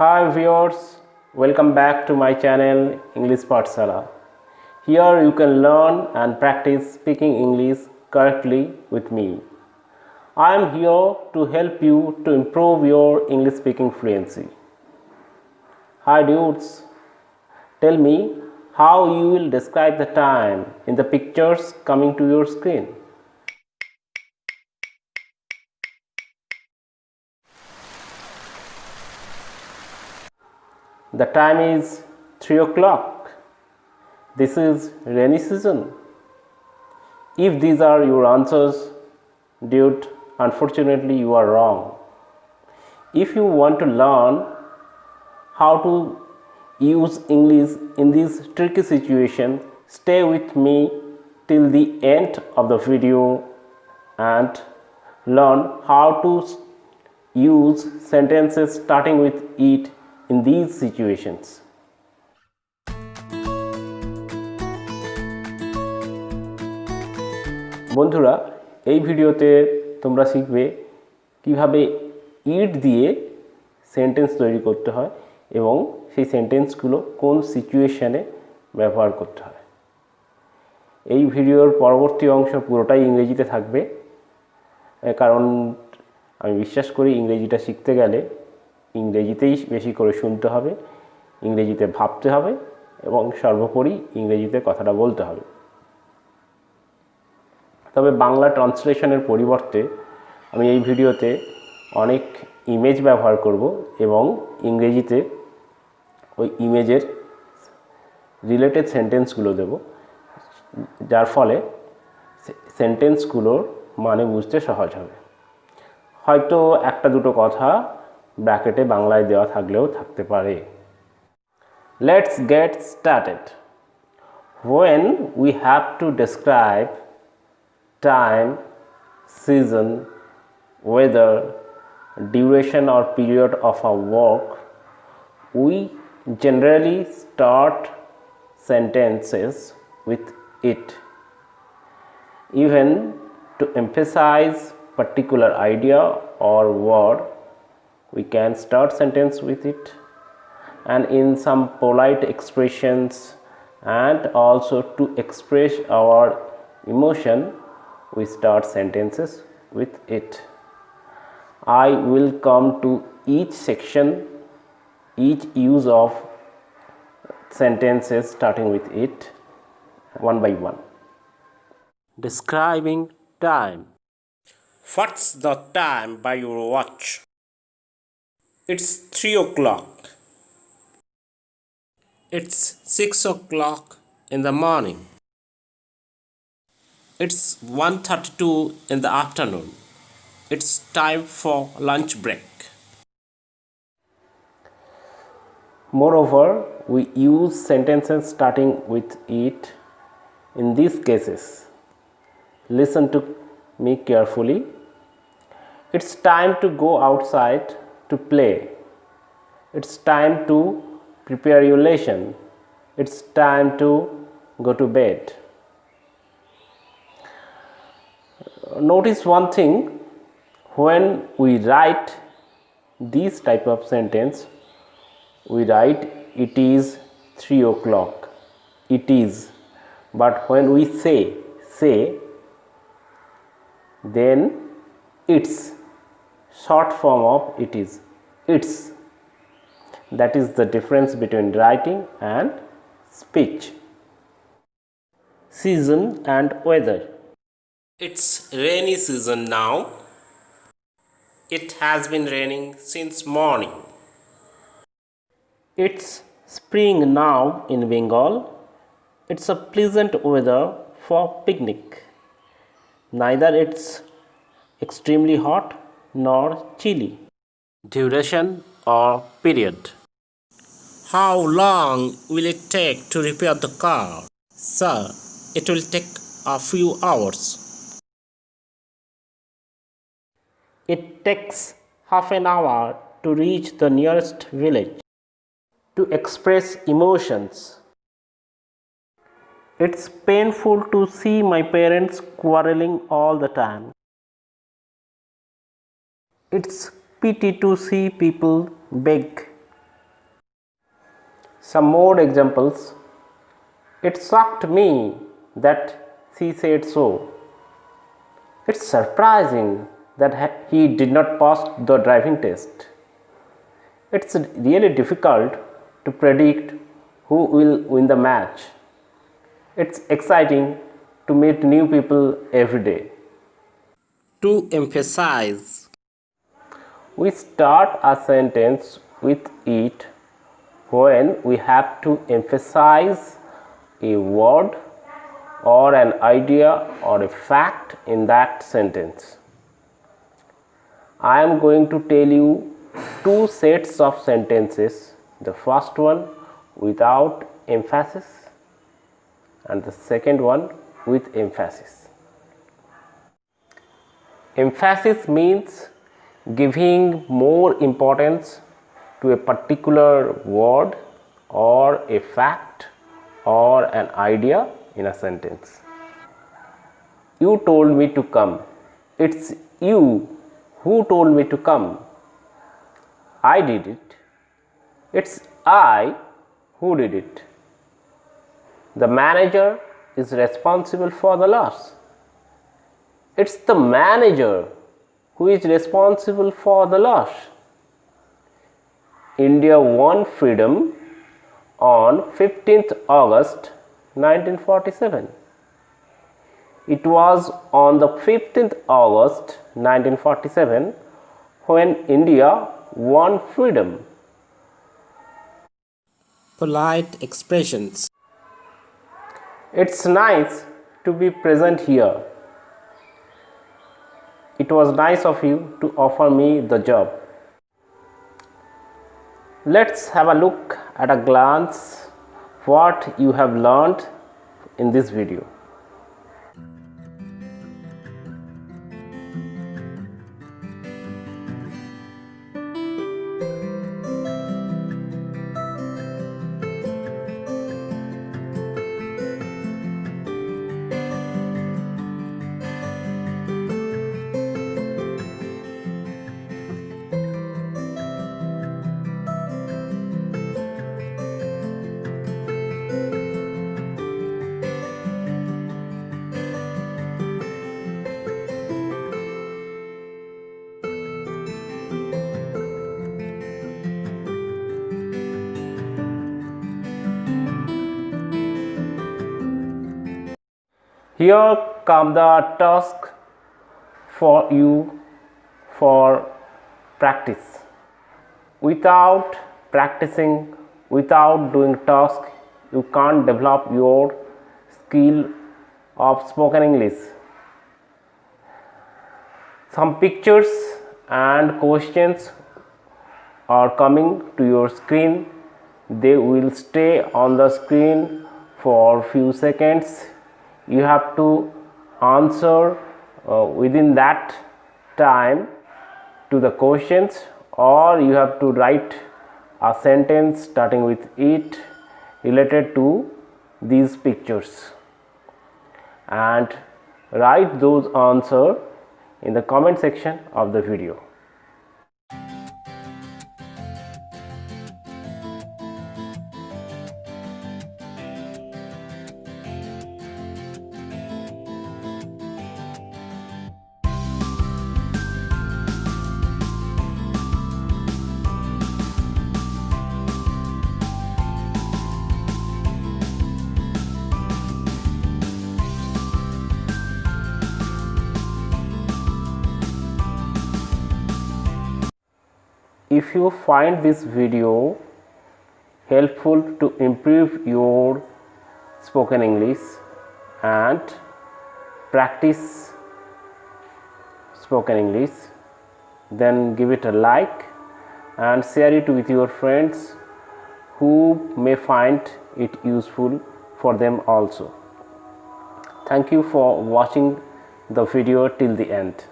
Hi viewers, welcome back to my channel English Pathshala. Here you can learn and practice speaking English correctly with me. I am here to help you to improve your English speaking fluency. Hi dudes, tell me how you will describe the time in the pictures coming to your screen. The time is 3 o'clock. This is rainy season. If these are your answers, dude, unfortunately you are wrong. If you want to learn how to use English in this tricky situation, stay with me till the end of the video and learn how to use sentences starting with it in these situations. বন্ধুরা, এই ভিডিওতে তোমরা শিখবে কিভাবে ইট দিয়ে sentence তৈরি করতে হয় এবং সেই সেন্টেন্সগুলো কোন সিচুয়েশনে ব্যবহার করতে হয়। এই ভিডিওর পরবর্তী অংশ পুরোটাই ইংরেজিতে থাকবে, কারণ আমি বিশ্বাস করি ইংরেজিটা শিখতে গেলে ইংরেজিতেই বেশি করে শুনতে হবে, ইংরেজিতে ভাবতে হবে এবং সর্বোপরি ইংরেজিতে কথাটা বলতে হবে। তবে বাংলা ট্রান্সলেশনের পরিবর্তে আমি এই ভিডিওতে অনেক ইমেজ ব্যবহার করব এবং ইংরেজিতে ওই ইমেজের রিলেটেড সেন্টেন্সগুলো দেব, যার ফলে সেন্টেন্সগুলোর মানে বুঝতে সহজ হবে। হয়তো একটা দুটো কথা ব্র্যাকেটে বাংলায় দেওয়া থাকলেও থাকতে পারে। Let's get started. When we have to describe time, season, weather, duration or period of our work, we generally start sentences with it. Even to emphasize particular idea or word, we can start sentence with it, and in some polite expressions and also to express our emotion, we start sentences with it. I will come to each section, each use of sentences starting with it one by one. Describing time. What's the time by your watch? It's 3 o'clock. It's 6 o'clock in the morning. It's 1:32 in the afternoon. It's time for lunch break. Moreover, we use sentences starting with it in these cases. Listen to me carefully. It's time to go outside to play. It's time to prepare your lesson. It's time to go to bed. Notice one thing, when we write this type of sentence, we write it is 3 o'clock. It is. But when we say, then it's short form of it is. It's. That is the difference between writing and speech. Season and weather. It's rainy season now. It has been raining since morning. It's spring now in Bengal. It's a pleasant weather for picnic. Neither it's extremely hot nor chilly. Duration or period. How long will it take to repair the car? Sir, it will take a few hours. It takes half an hour to reach the nearest village. To express emotions. It's painful to see my parents quarreling all the time. It's pity to see people beg Some more examples. It shocked me that she said so. It's surprising that he did not pass the driving test. It's really difficult to predict who will win the match. It's exciting to meet new people every day. To emphasize, we start a sentence with it when we have to emphasize a word or an idea or a fact in that sentence. I am going to tell you two sets of sentences. The first one without emphasis and the second one with emphasis. Emphasis means giving more importance to a particular word or a fact or an idea in a sentence. You told me to come. It's you who told me to come. I did it. It's I who did it. The manager is responsible for the loss. It's the manager who is responsible for the loss. India won freedom on 15th August 1947. It was on the 15th August 1947 when India won freedom. Polite expressions. It's nice to be present here. It was nice of you to offer me the job. Let's have a look at a glance what you have learned in this video. Here come the task for you for practice. Without practicing, without doing task, you can't develop your skill of spoken English. Some pictures and questions are coming to your screen. They will stay on the screen for few seconds. You have to answer within that time to the questions, or you have to write a sentence starting with it related to these pictures and write those answers in the comment section of the video. If you find this video helpful to improve your spoken English and practice spoken English, then give it a like and share it with your friends who may find it useful for them also. Thank you for watching the video till the end.